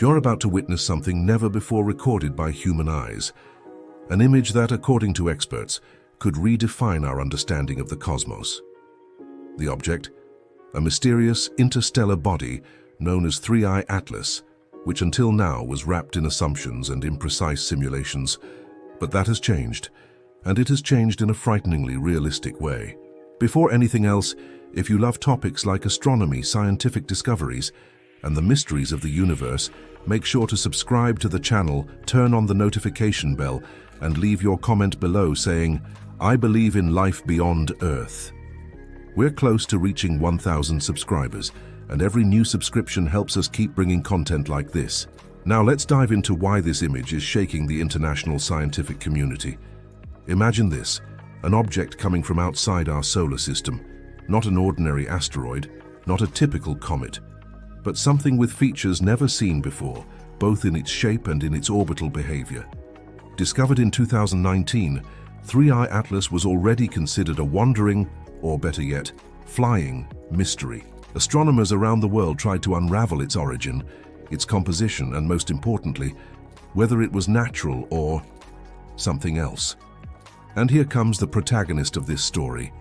You're about to witness something never before recorded by human eyes. An image that, according to experts, could redefine our understanding of the cosmos. The object? A mysterious interstellar body known as 3I Atlas, which until now was wrapped in assumptions and imprecise simulations. But that has changed, and it has changed in a frighteningly realistic way. Before anything else, if you love topics like astronomy, scientific discoveries, and the mysteries of the universe, make sure to subscribe to the channel, turn on the notification bell, and leave your comment below saying, "I believe in life beyond Earth." We're close to reaching 1,000 subscribers, and every new subscription helps us keep bringing content like this. Now let's dive into why this image is shaking the international scientific community. Imagine this, an object coming from outside our solar system, not an ordinary asteroid, not a typical comet, but something with features never seen before, both in its shape and in its orbital behavior. Discovered in 2019, 3I Atlas was already considered a wandering, or better yet, flying mystery. Astronomers around the world tried to unravel its origin, its composition, and most importantly, whether it was natural or something else. And here comes the protagonist of this story,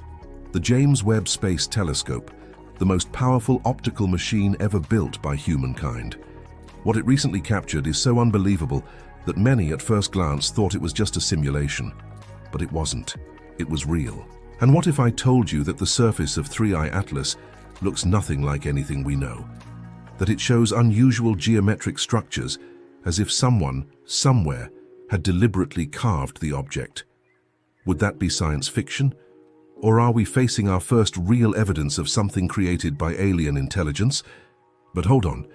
the James Webb Space Telescope, the most powerful optical machine ever built by humankind. What it recently captured is so unbelievable that many at first glance thought it was just a simulation. But it wasn't. It was real. And what if I told you that the surface of 3I Atlas looks nothing like anything we know? That it shows unusual geometric structures, as if someone, somewhere, had deliberately carved the object? Would that be science fiction? Or are we facing our first real evidence of something created by alien intelligence? But hold on.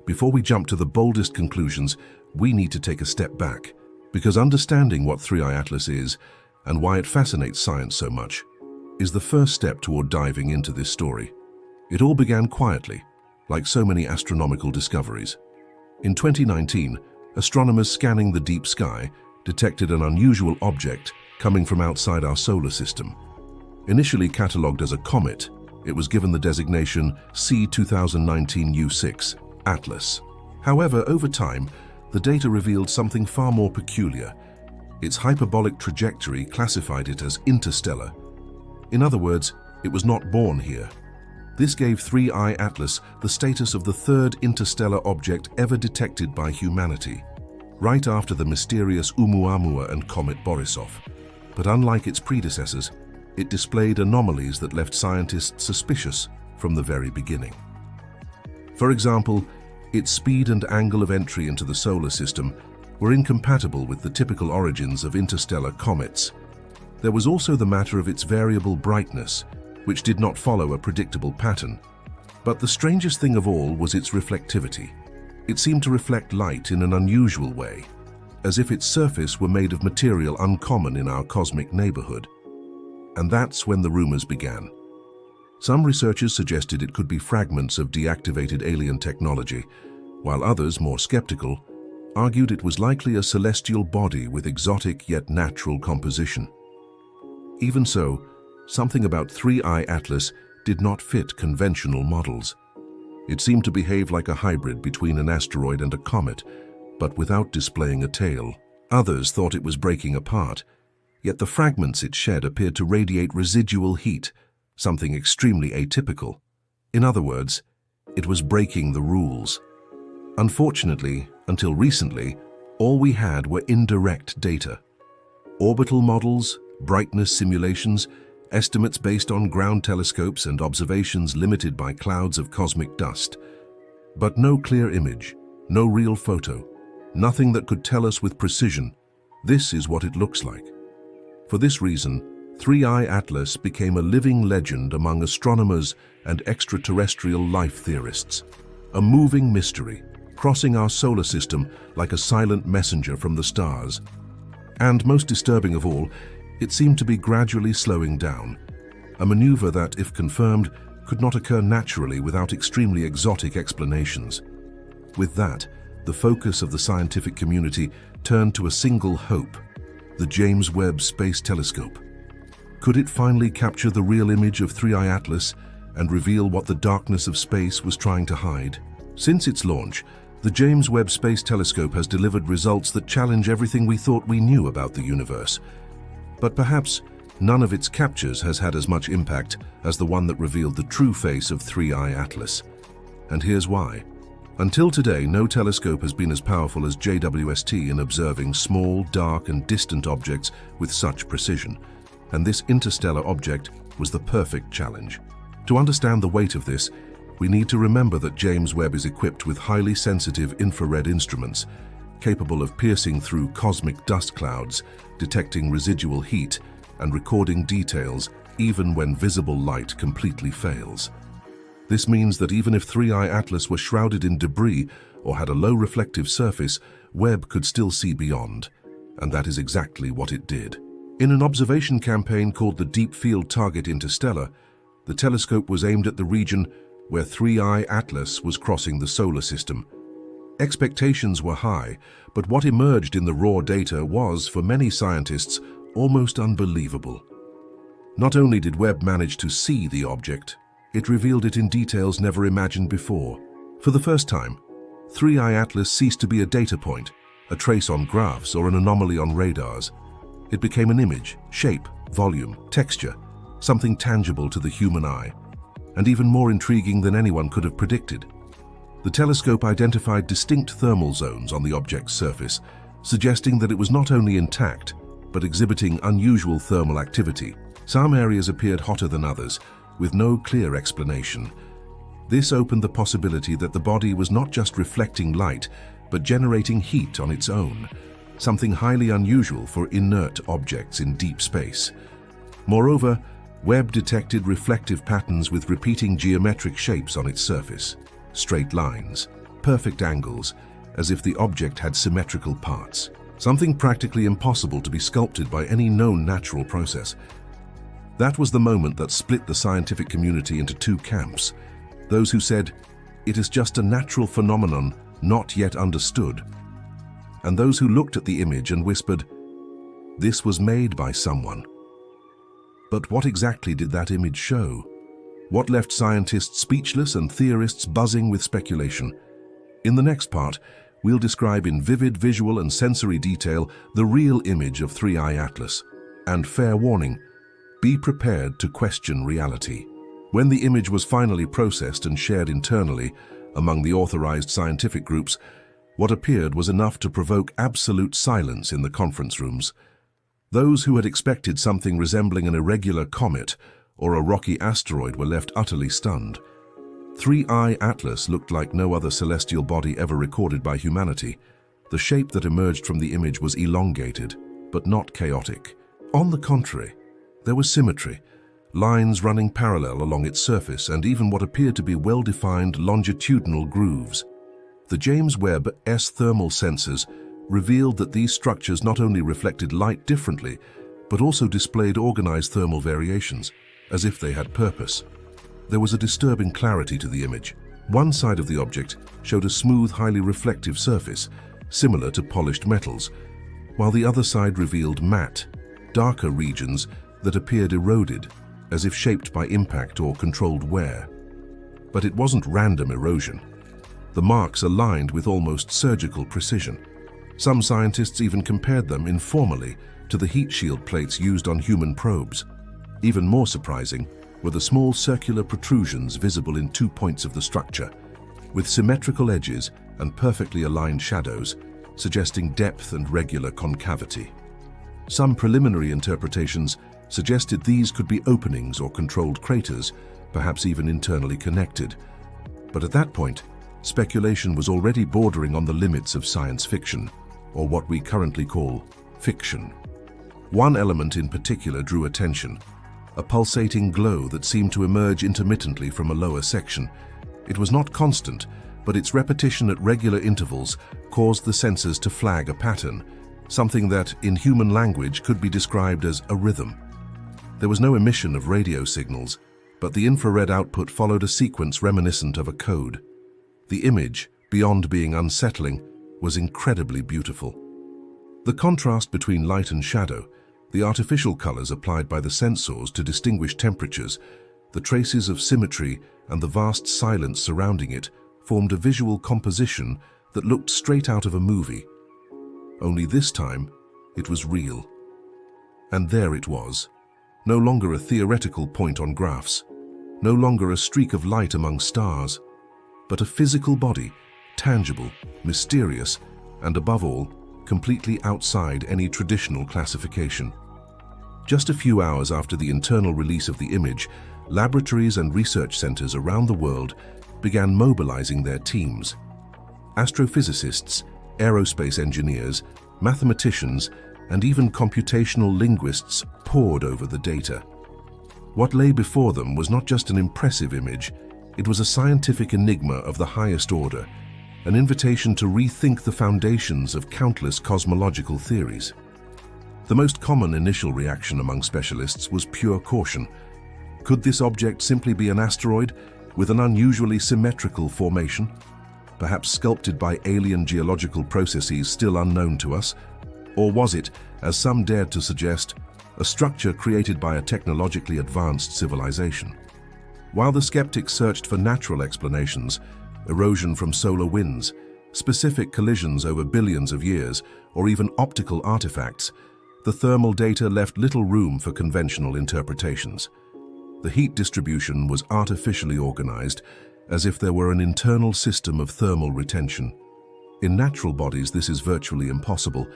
Before we jump to the boldest conclusions, we need to take a step back, because understanding what 3I Atlas is and why it fascinates science so much is the first step toward diving into this story. It all began quietly, like so many astronomical discoveries. In 2019, astronomers scanning the deep sky detected an unusual object coming from outside our solar system. Initially catalogued as a comet, it was given the designation C2019U6, Atlas. However, over time, the data revealed something far more peculiar. Its hyperbolic trajectory classified it as interstellar. In other words, it was not born here. This gave 3I Atlas the status of the third interstellar object ever detected by humanity, right after the mysterious Oumuamua and comet Borisov. But unlike its predecessors, it displayed anomalies that left scientists suspicious from the very beginning. For example, its speed and angle of entry into the solar system were incompatible with the typical origins of interstellar comets. There was also the matter of its variable brightness, which did not follow a predictable pattern. But the strangest thing of all was its reflectivity. It seemed to reflect light in an unusual way, as if its surface were made of material uncommon in our cosmic neighborhood. And that's when the rumors began. Some researchers suggested it could be fragments of deactivated alien technology, while others, more skeptical, argued it was likely a celestial body with exotic yet natural composition. Even so, something about 3I Atlas did not fit conventional models. It seemed to behave like a hybrid between an asteroid and a comet, but without displaying a tail. Others thought it was breaking apart, yet the fragments it shed appeared to radiate residual heat, something extremely atypical. In other words, it was breaking the rules. Unfortunately, until recently, all we had were indirect data. Orbital models, brightness simulations, estimates based on ground telescopes and observations limited by clouds of cosmic dust. But no clear image, no real photo, nothing that could tell us with precision, this is what it looks like. For this reason, 3I Atlas became a living legend among astronomers and extraterrestrial life theorists. A moving mystery, crossing our solar system like a silent messenger from the stars. And most disturbing of all, it seemed to be gradually slowing down, a maneuver that, if confirmed, could not occur naturally without extremely exotic explanations. With that, the focus of the scientific community turned to a single hope: the James Webb Space Telescope. Could it finally capture the real image of 3I Atlas and reveal what the darkness of space was trying to hide? Since its launch, The James Webb Space Telescope has delivered results that challenge everything we thought we knew about the universe. But perhaps none of its captures has had as much impact as the one that revealed the true face of 3I Atlas. And here's why. Until today, no telescope has been as powerful as JWST in observing small, dark, and distant objects with such precision. And this interstellar object was the perfect challenge. To understand the weight of this, we need to remember that James Webb is equipped with highly sensitive infrared instruments, capable of piercing through cosmic dust clouds, detecting residual heat, and recording details even when visible light completely fails. This means that even if 3I Atlas were shrouded in debris or had a low reflective surface, Webb could still see beyond. And that is exactly what it did. In an observation campaign called the Deep Field Target Interstellar, the telescope was aimed at the region where 3I Atlas was crossing the solar system. Expectations were high, but what emerged in the raw data was, for many scientists, almost unbelievable. Not only did Webb manage to see the object, it revealed it in details never imagined before. For the first time, 3I Atlas ceased to be a data point, a trace on graphs or an anomaly on radars. It became an image, shape, volume, texture, something tangible to the human eye, and even more intriguing than anyone could have predicted. The telescope identified distinct thermal zones on the object's surface, suggesting that it was not only intact, but exhibiting unusual thermal activity. Some areas appeared hotter than others, with no clear explanation. This opened the possibility that the body was not just reflecting light, but generating heat on its own, something highly unusual for inert objects in deep space. Moreover, Webb detected reflective patterns with repeating geometric shapes on its surface, straight lines, perfect angles, as if the object had symmetrical parts, something practically impossible to be sculpted by any known natural process. That was the moment that split the scientific community into two camps: those who said, "It is just a natural phenomenon not yet understood," and those who looked at the image and whispered, "This was made by someone." But what exactly did that image show? What left scientists speechless and theorists buzzing with speculation? In the next part, we'll describe in vivid visual and sensory detail the real image of 3I Atlas. And fair warning, be prepared to question reality. When the image was finally processed and shared internally among the authorized scientific groups, what appeared was enough to provoke absolute silence in the conference rooms. Those who had expected something resembling an irregular comet or a rocky asteroid were left utterly stunned. 3I Atlas looked like no other celestial body ever recorded by humanity. The shape that emerged from the image was elongated, but not chaotic. On the contrary, there was symmetry, lines running parallel along its surface, and even what appeared to be well-defined longitudinal grooves. The James Webb-S thermal sensors revealed that these structures not only reflected light differently, but also displayed organized thermal variations, as if they had purpose. There was a disturbing clarity to the image. One side of the object showed a smooth, highly reflective surface, similar to polished metals, while the other side revealed matte, darker regions that appeared eroded, as if shaped by impact or controlled wear. But it wasn't random erosion. The marks aligned with almost surgical precision. Some scientists even compared them informally to the heat shield plates used on human probes. Even more surprising were the small circular protrusions visible in 2 points of the structure, with symmetrical edges and perfectly aligned shadows, suggesting depth and regular concavity. Some preliminary interpretations suggested these could be openings or controlled craters, perhaps even internally connected. But at that point, speculation was already bordering on the limits of science fiction, or what we currently call fiction. One element in particular drew attention: a pulsating glow that seemed to emerge intermittently from a lower section. It was not constant, but its repetition at regular intervals caused the sensors to flag a pattern, something that, in human language, could be described as a rhythm. There was no emission of radio signals, but the infrared output followed a sequence reminiscent of a code. The image, beyond being unsettling, was incredibly beautiful. The contrast between light and shadow, the artificial colors applied by the sensors to distinguish temperatures, the traces of symmetry, and the vast silence surrounding it formed a visual composition that looked straight out of a movie. Only this time, it was real. And there it was, no longer a theoretical point on graphs, no longer a streak of light among stars, but a physical body, tangible, mysterious, and above all, completely outside any traditional classification. Just a few hours after the internal release of the image, laboratories and research centers around the world began mobilizing their teams. Astrophysicists, aerospace engineers, mathematicians, and even computational linguists pored over the data. What lay before them was not just an impressive image, it was a scientific enigma of the highest order, an invitation to rethink the foundations of countless cosmological theories. The most common initial reaction among specialists was pure caution. Could this object simply be an asteroid with an unusually symmetrical formation, perhaps sculpted by alien geological processes still unknown to us? Or was it, as some dared to suggest, a structure created by a technologically advanced civilization? While the skeptics searched for natural explanations, erosion from solar winds, specific collisions over billions of years, or even optical artifacts, the thermal data left little room for conventional interpretations. The heat distribution was artificially organized, as if there were an internal system of thermal retention. In natural bodies, this is virtually impossible,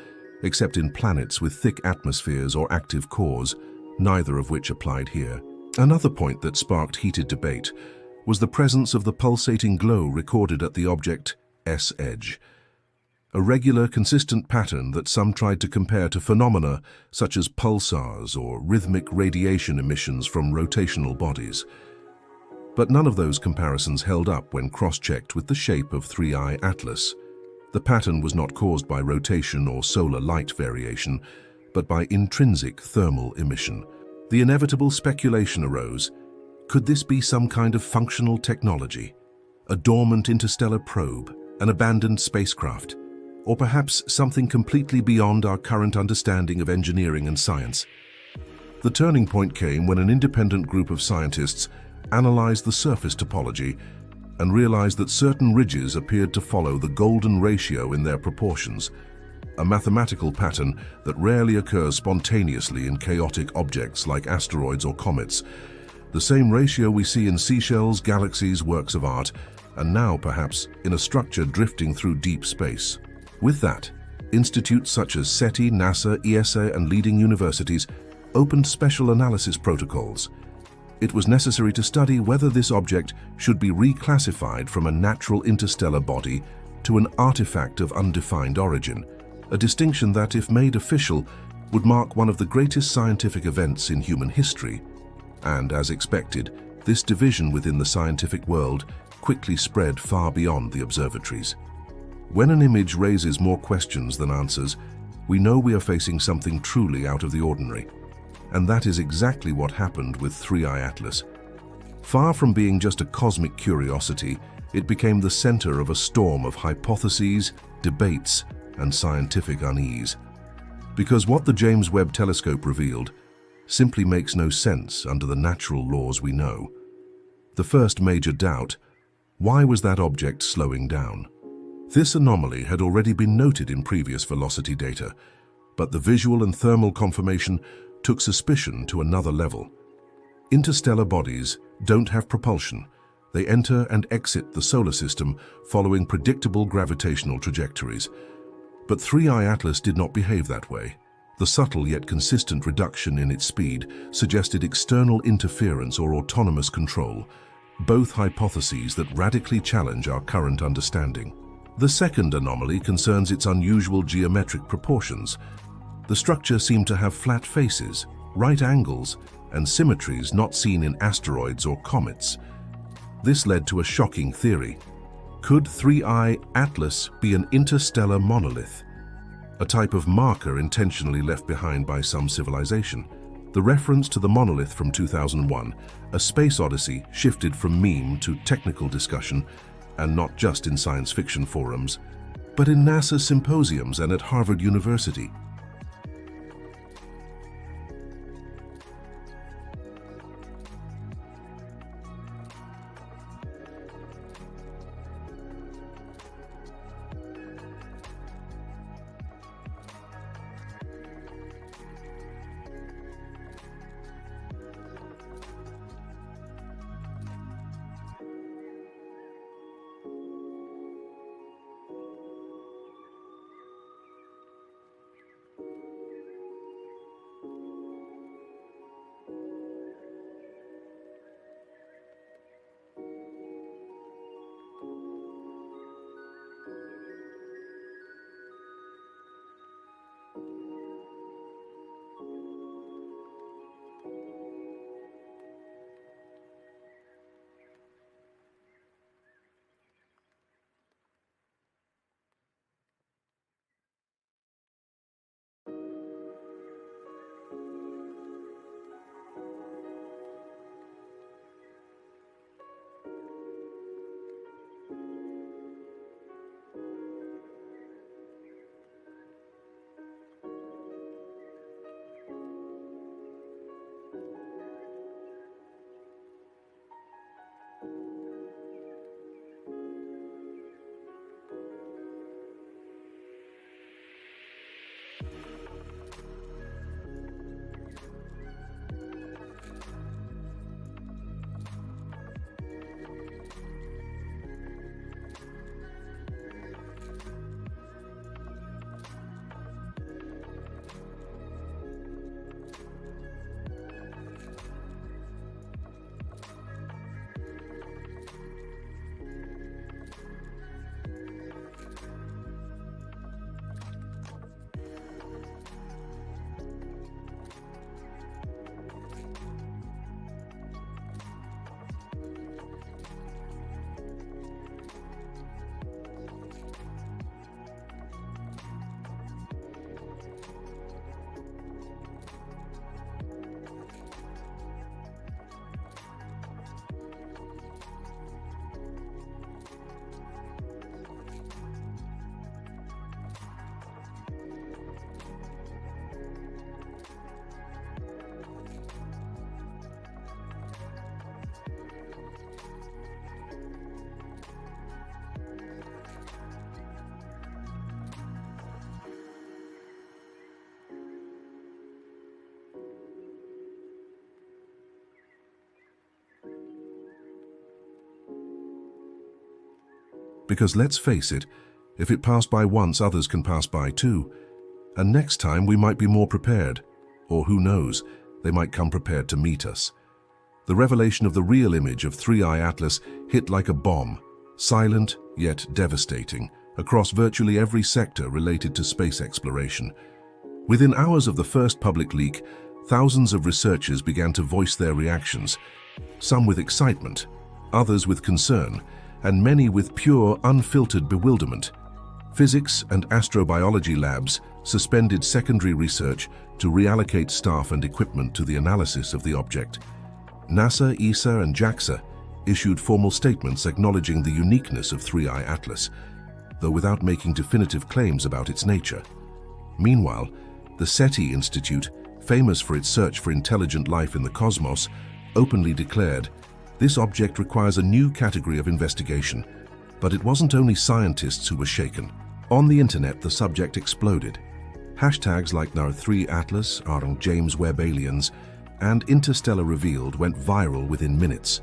except in planets with thick atmospheres or active cores, neither of which applied here. Another point that sparked heated debate was the presence of the pulsating glow recorded at the object S-edge, a regular, consistent pattern that some tried to compare to phenomena such as pulsars or rhythmic radiation emissions from rotational bodies. But none of those comparisons held up when cross-checked with the shape of 3I Atlas. The pattern was not caused by rotation or solar light variation, but by intrinsic thermal emission. The inevitable speculation arose: could this be some kind of functional technology? A dormant interstellar probe, an abandoned spacecraft, or perhaps something completely beyond our current understanding of engineering and science? The turning point came when an independent group of scientists analyzed the surface topology and realized that certain ridges appeared to follow the golden ratio in their proportions, a mathematical pattern that rarely occurs spontaneously in chaotic objects like asteroids or comets. The same ratio we see in seashells, galaxies, works of art, and now perhaps in a structure drifting through deep space. With that, institutes such as SETI, NASA, ESA, and leading universities opened special analysis protocols. It was necessary to study whether this object should be reclassified from a natural interstellar body to an artifact of undefined origin, a distinction that, if made official, would mark one of the greatest scientific events in human history. And, as expected, this division within the scientific world quickly spread far beyond the observatories. When an image raises more questions than answers, we know we are facing something truly out of the ordinary. And that is exactly what happened with 3I Atlas. Far from being just a cosmic curiosity, it became the center of a storm of hypotheses, debates, and scientific unease. Because what the James Webb telescope revealed simply makes no sense under the natural laws we know. The first major doubt: why was that object slowing down? This anomaly had already been noted in previous velocity data, but the visual and thermal confirmation took suspicion to another level. Interstellar bodies don't have propulsion. They enter and exit the solar system following predictable gravitational trajectories. But 3I Atlas did not behave that way. The subtle yet consistent reduction in its speed suggested external interference or autonomous control, both hypotheses that radically challenge our current understanding. The second anomaly concerns its unusual geometric proportions. The structure seemed to have flat faces, right angles, and symmetries not seen in asteroids or comets. This led to a shocking theory. Could 3I Atlas be an interstellar monolith, a type of marker intentionally left behind by some civilization? The reference to the monolith from 2001, a space odyssey, shifted from meme to technical discussion, and not just in science fiction forums, but in NASA symposiums and at Harvard University. Because let's face it, if it passed by once, others can pass by too. And next time we might be more prepared. Or who knows, they might come prepared to meet us. The revelation of the real image of 3I Atlas hit like a bomb, silent yet devastating, across virtually every sector related to space exploration. Within hours of the first public leak, thousands of researchers began to voice their reactions, some with excitement, others with concern, and many with pure, unfiltered bewilderment. Physics and astrobiology labs suspended secondary research to reallocate staff and equipment to the analysis of the object. NASA, ESA, and JAXA issued formal statements acknowledging the uniqueness of 3I Atlas, though without making definitive claims about its nature. Meanwhile, the SETI Institute, famous for its search for intelligent life in the cosmos, openly declared, "This object requires a new category of investigation." But it wasn't only scientists who were shaken. On the internet, the subject exploded. Hashtags like #3 Atlas, James Webb aliens, and Interstellar revealed went viral within minutes.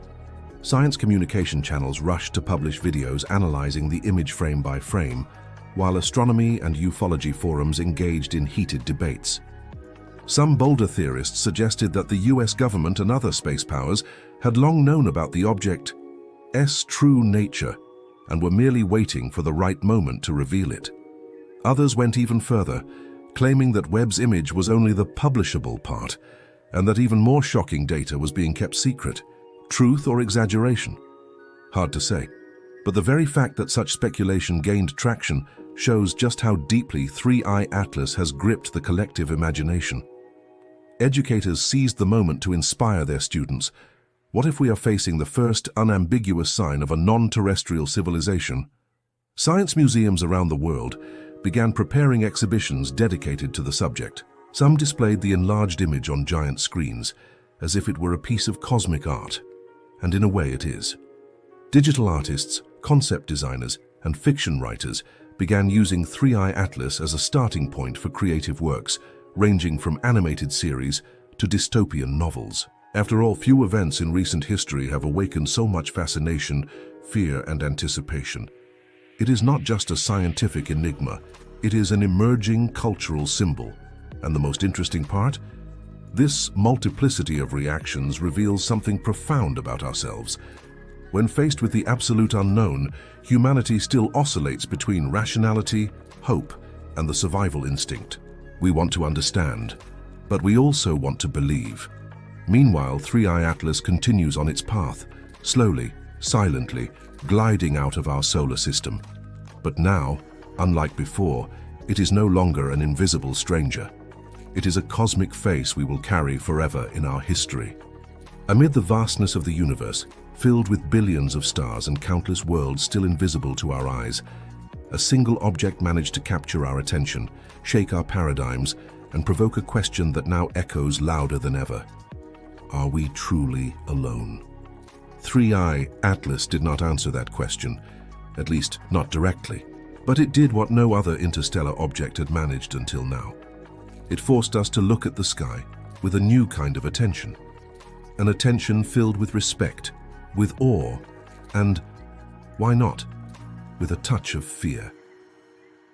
Science communication channels rushed to publish videos analyzing the image frame by frame, while astronomy and ufology forums engaged in heated debates. Some bolder theorists suggested that the US government and other space powers had long known about the object's true nature and were merely waiting for the right moment to reveal it. Others went even further, claiming that Webb's image was only the publishable part, and that even more shocking data was being kept secret. Truth or exaggeration? Hard to say. But the very fact that such speculation gained traction shows just how deeply 3I Atlas has gripped the collective imagination. Educators seized the moment to inspire their students. What if we are facing the first unambiguous sign of a non-terrestrial civilization? Science museums around the world began preparing exhibitions dedicated to the subject. Some displayed the enlarged image on giant screens, as if it were a piece of cosmic art. And in a way it is. Digital artists, concept designers, and fiction writers began using 3I Atlas as a starting point for creative works, ranging from animated series to dystopian novels. After all, few events in recent history have awakened so much fascination, fear, and anticipation. It is not just a scientific enigma, it is an emerging cultural symbol. And the most interesting part? This multiplicity of reactions reveals something profound about ourselves. When faced with the absolute unknown, humanity still oscillates between rationality, hope, and the survival instinct. We want to understand, but we also want to believe. Meanwhile, 3I Atlas continues on its path, slowly, silently, gliding out of our solar system. But now, unlike before, it is no longer an invisible stranger. It is a cosmic face we will carry forever in our history. Amid the vastness of the universe, filled with billions of stars and countless worlds still invisible to our eyes, a single object managed to capture our attention, shake our paradigms, and provoke a question that now echoes louder than ever. Are we truly alone? 3I Atlas did not answer that question, at least not directly, but it did what no other interstellar object had managed until now. It forced us to look at the sky with a new kind of attention, an attention filled with respect, with awe, and, why not, with a touch of fear.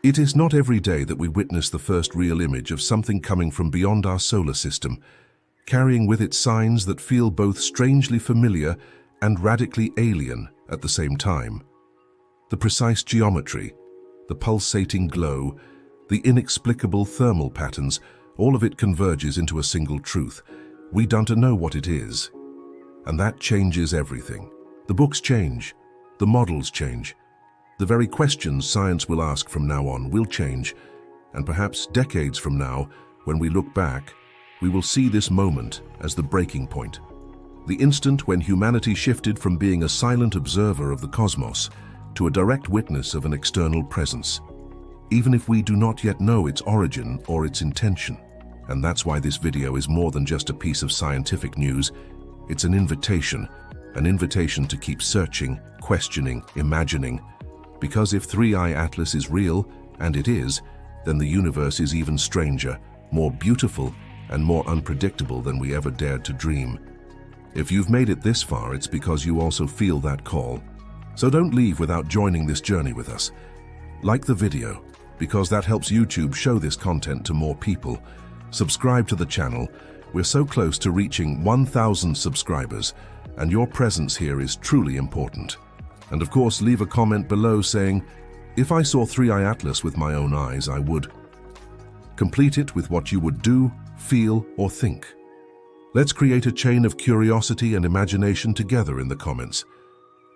It is not every day that we witness the first real image of something coming from beyond our solar system, carrying with it signs that feel both strangely familiar and radically alien at the same time. The precise geometry, the pulsating glow, the inexplicable thermal patterns, all of it converges into a single truth. We don't know what it is. And that changes everything. The books change, the models change. The very questions science will ask from now on will change, and perhaps decades from now, when we look back, we will see this moment as the breaking point. The instant when humanity shifted from being a silent observer of the cosmos to a direct witness of an external presence, even if we do not yet know its origin or its intention. And that's why this video is more than just a piece of scientific news. It's an invitation to keep searching, questioning, imagining. Because if 3I Atlas is real, and it is, then the universe is even stranger, more beautiful, and more unpredictable than we ever dared to dream. If you've made it this far, it's because you also feel that call. So don't leave without joining this journey with us. Like the video, because that helps YouTube show this content to more people. Subscribe to the channel. We're so close to reaching 1,000 subscribers, and your presence here is truly important. And of course, leave a comment below saying, if I saw Three-Eye Atlas with my own eyes, I would. Complete it with what you would do, feel, or think. Let's create a chain of curiosity and imagination together in the comments.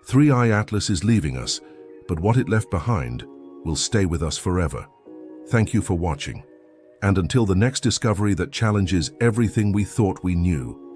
Three-Eye Atlas is leaving us, but what it left behind will stay with us forever. Thank you for watching. And until the next discovery that challenges everything we thought we knew,